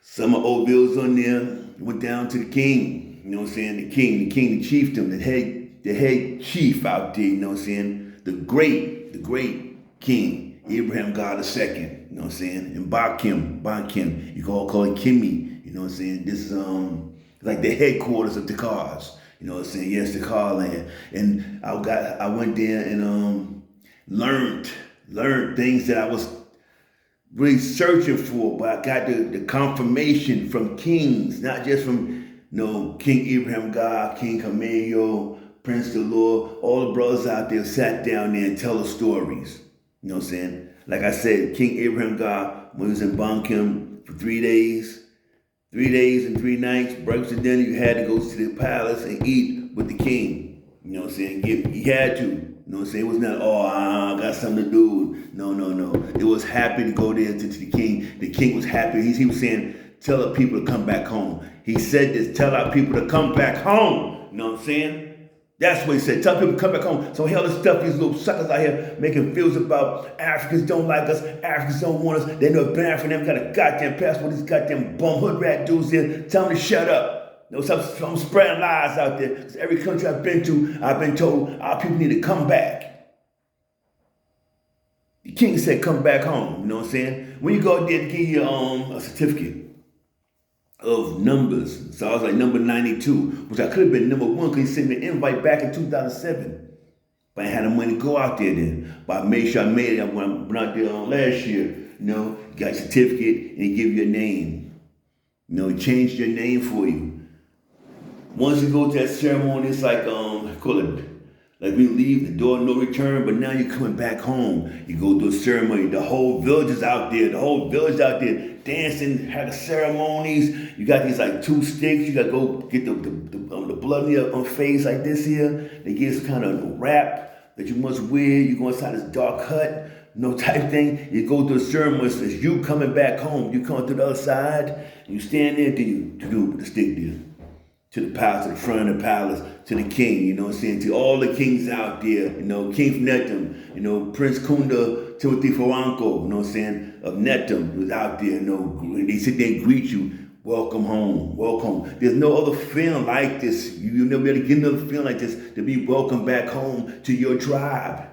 some of old bills on there. Went down to the king. You know what I'm saying? The king, the chieftain, the head chief out there. You know what I'm saying? The great king, Abraham God II. You know what I'm saying? And Bakim. You can all call it Kimmy. You know what I'm saying? This is like the headquarters of the cars. You know what I'm saying? Yes, the car land. And I went there and learned learned things that I was really searching for, but I got the confirmation from kings, not just from King Abraham God, King Camilo, Prince Dolor, all the brothers out there sat down there and tell the stories. You know what I'm saying? Like I said, King Abraham God, when he was in Bankim for 3 days, 3 days and 3 nights, breakfast and dinner, you had to go to the palace and eat with the king. You know what I'm saying? You had to. You know what I'm saying? It was not, I got something to do. No. It was happy to go there to the king. The king was happy. He was saying, tell the people to come back home. He said this, tell our people to come back home. You know what I'm saying? That's what he said. Tell people to come back home. So all this stuff, these little suckers out here making feels about Africans don't like us, Africans don't want us. They know bad for them, got a goddamn passport. These goddamn bum hood rat dudes here. Tell them to shut up. I'm spreading lies out there. Because every country I've been to, I've been told our people need to come back. The king said come back home. You know what I'm saying? When you go out there to give you a certificate of numbers. So I was like number 92, which I could have been number 1 because he sent me an invite back in 2007. But I had the money to go out there then. But I made sure I made it when I went out there last year. You got a certificate and he give you a name. He changed your name for you. Once you go to that ceremony, it's like, call it, like we leave the door, no return, but now you're coming back home. You go to a ceremony. The whole village is out there. The whole village out there dancing, have the ceremonies. You got these like 2 sticks. You got to go get the blood in your face like this here. They give some kind of wrap that you must wear. You go inside this dark hut, type thing. You go to a ceremony. It's you coming back home. You come to the other side. And you stand there. You do with the stick there. To the palace, to the front of the palace, to the king, you know what I'm saying? To all the kings out there, King Netum, Prince Kunda, Timothy Faranko, you know what I'm saying, of Netum was out there, they sit there and greet you. Welcome home, welcome. There's no other feeling like this. You'll never be able to get another feeling like this, to be welcomed back home to your tribe.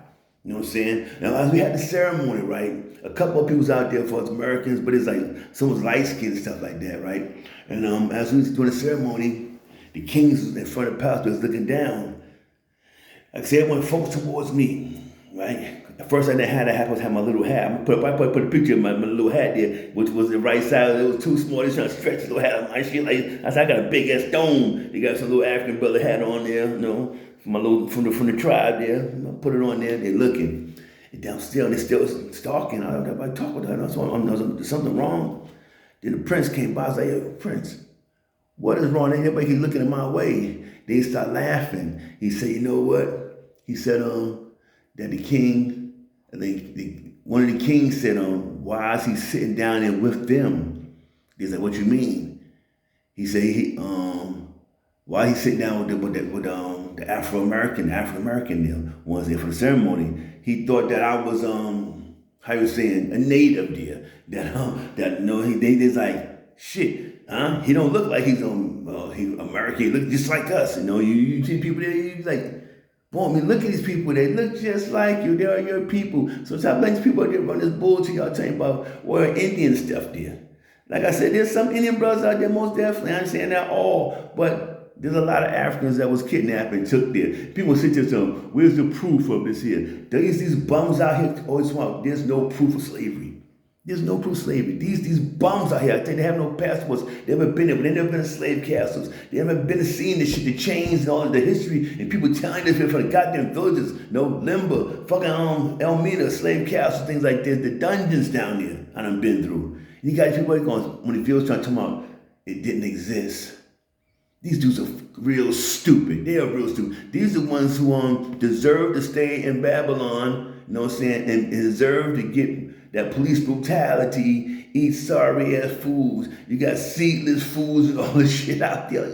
You know what I'm saying? Now, as we had the ceremony, right? A couple of people's out there for us Americans, but it's like someone's light skin and stuff like that, right? And as we was doing the ceremony, the kings in front of the palace was looking down. Like I said, everyone focused towards me, right? At first I didn't have that hat, I had my little hat. I put a picture of my little hat there, which was the right side. It was too small. They trying to stretch the little hat on my shit. I said, I got a big ass dome. They got some little African brother hat on there, from my little from the tribe there. I put it on there. They're looking. And downstairs, they still stalking. I talk with her. There's something wrong. Then the prince came by. I was like, yo, Prince, what is wrong? Everybody keep looking at my way. They start laughing. He said, you know what? He said, that the king, one of the kings said, why is he sitting down there with them? They said, what you mean? He said, why he sitting down with the Afro-American ones there for the ceremony? He thought that I was, how you saying, a native there. He's like, shit. He don't look like he's American. He look just like us. You see people there, you like, boy, look at these people. They look just like you. They are your people. So stop letting these people out there run this bullshit y'all talking about wearing Indian stuff there. Like I said, there's some Indian brothers out there, most definitely. I understand that all, but there's a lot of Africans that was kidnapped and took there. People sit there and say, where's the proof of this here? These bums out here always want, there's no proof of slavery. There's no proof of slavery. These bums out here, I think they have no passports. They never been there, but they never been in slave castles. They never been to seeing this shit, the chains and all of the history, and people telling this from the goddamn villages. Limber, fucking Elmina, slave castles, things like this. The dungeons down there, I done been through. You got people going, when the village trying to talk about it didn't exist. These dudes are real stupid. They are real stupid. These are the ones who deserve to stay in Babylon, you know what I'm saying, and deserve to get that police brutality, eat sorry ass fools. You got seedless fools and all this shit out there.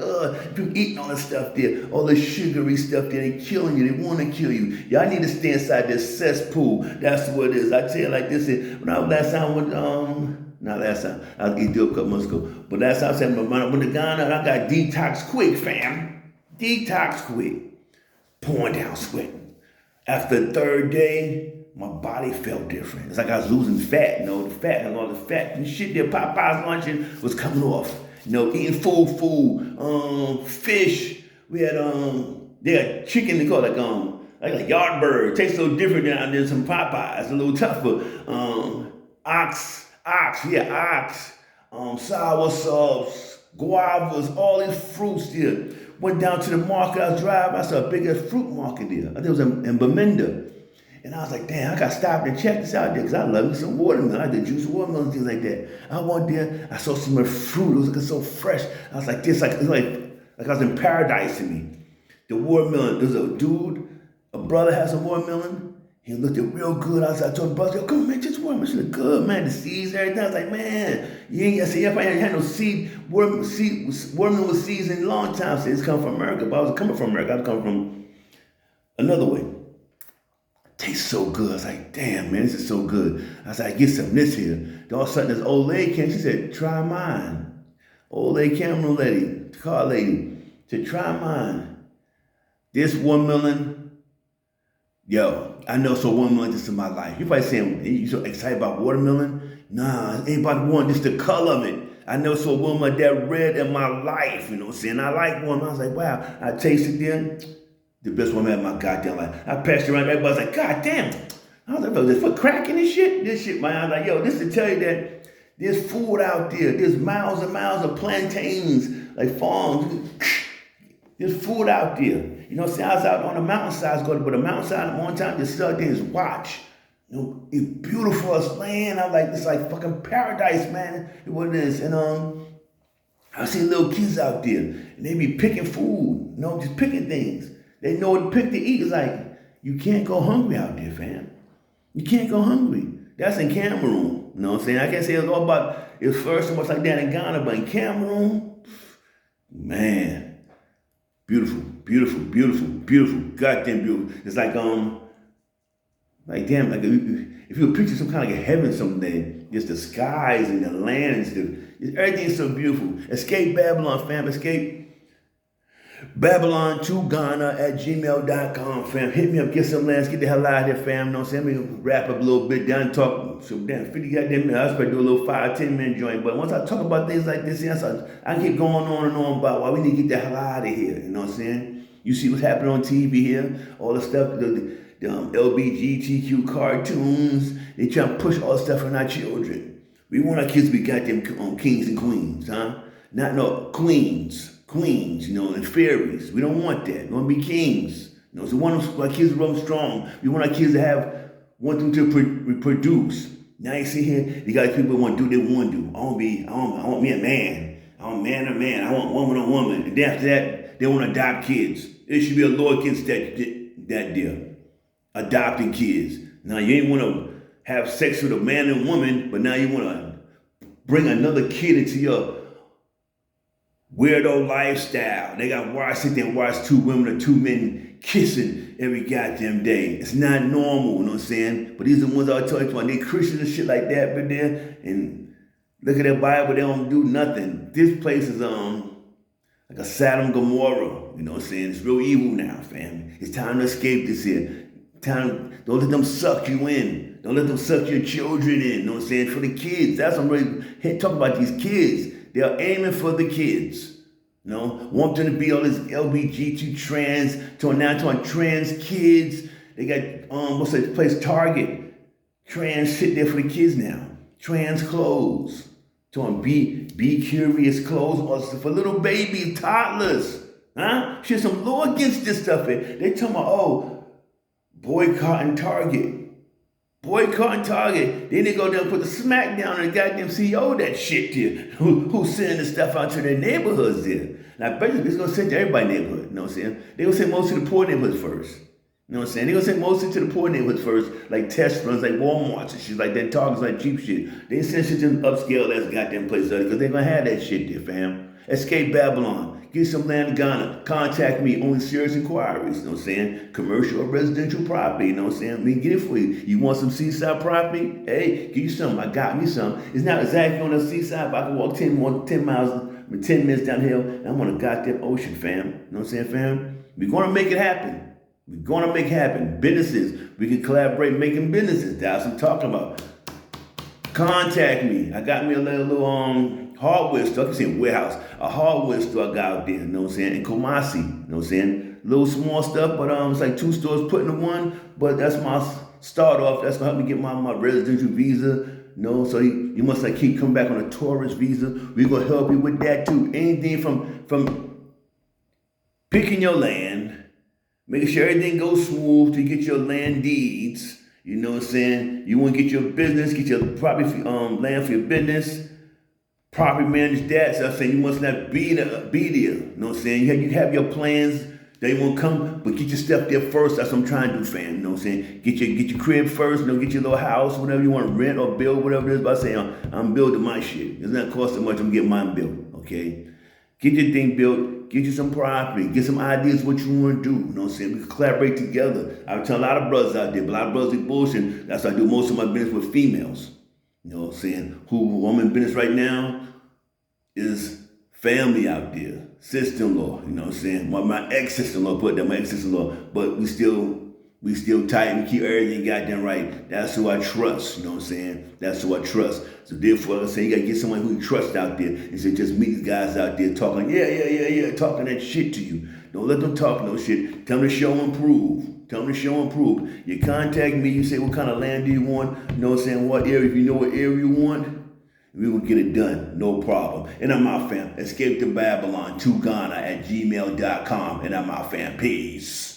People eating all this stuff there, all the sugary stuff there. They killing you. They want to kill you. Y'all need to stay inside this cesspool. That's what it is. I tell you like this. When I last time went, not last time. I was getting a couple months ago. But last time I said, when I Ghana, I got detox quick, fam. Detox quick. Pouring down sweat. After the 3rd day, my body felt different. It's like I was losing fat, the fat and all the fat and shit there. Popeye's luncheon was coming off. Eating food, fish. We had they had chicken, they call it like like a Yardbird. Tastes so different than some Popeyes. A little tougher. Ox. Sour sauce, guavas, all these fruits there. Went down to the market I was driving. I saw a big ass fruit market there. I think it was in Bemenda. And I was like, damn, I got to stop and check this out there because I love me some watermelon. I did juice watermelon, things like that. I went there, I saw some of the fruit. It was looking so fresh. I was like, this, like I was in paradise to me. The watermelon, there's a dude, a brother has a watermelon. He looked it real good. I told the brother, yo, come on, man, just watermelon. She look good, man. The seeds, everything. I was like, man, you ain't, I said, if I ain't had no watermelon with seeds in a long time. I said, it's coming from America. But I was coming from America. I was coming from another way. Tastes so good. I was like, damn, man, this is so good. I was like, get some of this here. Then all of a sudden, this old lady came. She said, try mine. Old lady, camera lady, car lady, said, try mine. This watermelon, yo, I know so watermelon just in my life. You probably saying, you so excited about watermelon? Nah, it ain't about the one, just the color of it. I know so watermelon that red in my life, you know what I'm saying? I like watermelon. I was like, wow. I tasted it. The best one in my goddamn life. I passed around, everybody's like, God damn. I was like, bro, this for cracking this shit? This shit, man. I was like, yo, this to tell you that there's food out there. There's miles and miles of plantains, like farms. There's food out there. You know what I'm saying? I was out on the mountainside, but the mountainside one time, just stood there and watch. You know, it's beautiful as land. I'm like, it's like fucking paradise, man. What it is. And I see little kids out there, and they be picking food, you know, just picking things. They know what to pick to eat. It's like, you can't go hungry out there, fam. You can't go hungry. That's in Cameroon. You know what I'm saying? I can't say it's all about it first so much like that in Ghana, but in Cameroon, man, beautiful. Goddamn beautiful. It's like damn, like if you would picture some kind of like a heaven someday, just the skies and the land and everything's so beautiful. Escape Babylon, fam. Escape Babylon2Ghana@gmail.com, fam. Hit me up, get some lands, get the hell out of here, fam. You know what I'm saying? Let me wrap up a little bit, down talk. So damn, 50 goddamn minutes. I was probably do a little 5-10 minute joint. But once I talk about things like this, I keep going on and on about why we need to get the hell out of here. You know what I'm saying? You see what's happening on TV here, all the stuff, the LBGTQ cartoons. They try to push all the stuff on our children. We want our kids to be goddamn kings and queens, huh? Not no queens, you know, and fairies. We don't want that. We want to be kings. You know, so we want our kids to run strong. We want our kids to want them to reproduce. Now you see here, you got people who want to do what they want to do. I want me a man. I want man or man. I want woman or woman. And then after that, they want to adopt kids. There should be a law against that deal. Adopting kids. Now you ain't want to have sex with a man and woman, but now you want to bring another kid into your weirdo lifestyle. They got sit there and watch 2 women or 2 men kissing every goddamn day. It's not normal, you know what I'm saying? But these are the ones I was talking about. They Christians and shit like that, but there, and look at their Bible, they don't do nothing. This place is like a Sodom Gomorrah, you know what I'm saying? It's real evil now, fam. It's time to escape this here. Don't let them suck you in. Don't let them suck your children in, you know what I'm saying? For the kids. That's what I'm really talking about, these kids. They're aiming for the kids. You know, want them to be all this LBGT trans, to trans kids. They got what's that place? Target. Trans shit there for the kids now. Trans clothes. Be curious clothes for little babies, toddlers. Huh? Shit, some law against this stuff. They talking about, boycotting Target. Then they go down and put the smack down on the goddamn CEO of that shit there, who's sending the stuff out to their neighborhoods there. Now, basically, it's going to send to everybody's neighborhood, you know what I'm saying? They're going to send most to the poor neighborhoods first. You know what I'm saying? They're going to send mostly to the poor neighborhoods first, like test runs, like Walmarts and shit, like that, Targets, like cheap shit. They send shit to them upscale ass goddamn places because they're going to have that shit there, fam. Escape Babylon. Get some land in Ghana. Contact me. Only serious inquiries. You know what I'm saying? Commercial or residential property. You know what I'm saying? We can get it for you. You want some seaside property? Hey, give you some. I got me some. It's not exactly on the seaside, but I can walk 10 miles, 10 minutes downhill, and I'm on a goddamn ocean, fam. You know what I'm saying, fam? We're going to make it happen. Businesses. We can collaborate making businesses. That's what I'm talking about. Contact me. I got me a little hardware store. I can say warehouse. A hardware store I got out there, you know what I'm saying? In Kumasi, you know what I'm saying? little small stuff, but it's like 2 stores put into one. But that's my start off. That's gonna help me get my residential visa. So you must like keep coming back on a tourist visa. We're gonna help you with that too. Anything from picking your land, making sure everything goes smooth to get your land deeds. You know what I'm saying? You want to get your business, get your property, land for your business, property manage that. So I'm saying you must not be there. You know what I'm saying? You have your plans. They won't come, but get your stuff there first. That's what I'm trying to do, fam. You know what I'm saying? Get your crib first. Get your little house, whatever you want to rent or build, whatever it is. But I say I'm building my shit. It's not costing much. I'm getting mine built. Okay. Get your thing built. Get you some property. Get some ideas what you want to do. You know what I'm saying? We can collaborate together. I tell a lot of brothers out there, but a lot of brothers be bullshit. That's why I do most of my business with females. You know what I'm saying? Who I'm in business right now is family out there. Sister-in-law. You know what I'm saying? My ex-sister-in-law put that, my ex-sister-in-law. But we still tight. We keep everything goddamn right. That's who I trust. You know what I'm saying? That's who I trust. So therefore, I say you gotta get someone who you trust out there. Instead of just meet these guys out there talking, talking that shit to you. Don't let them talk no shit. Tell them to show and prove. Tell them to show and prove. You contact me. You say what kind of land do you want? You know what I'm saying? What area? If you know what area you want, we will get it done, no problem. And I'm out, fam. Escape to Babylon, to Ghana at gmail.com. And I'm out, fam. Peace.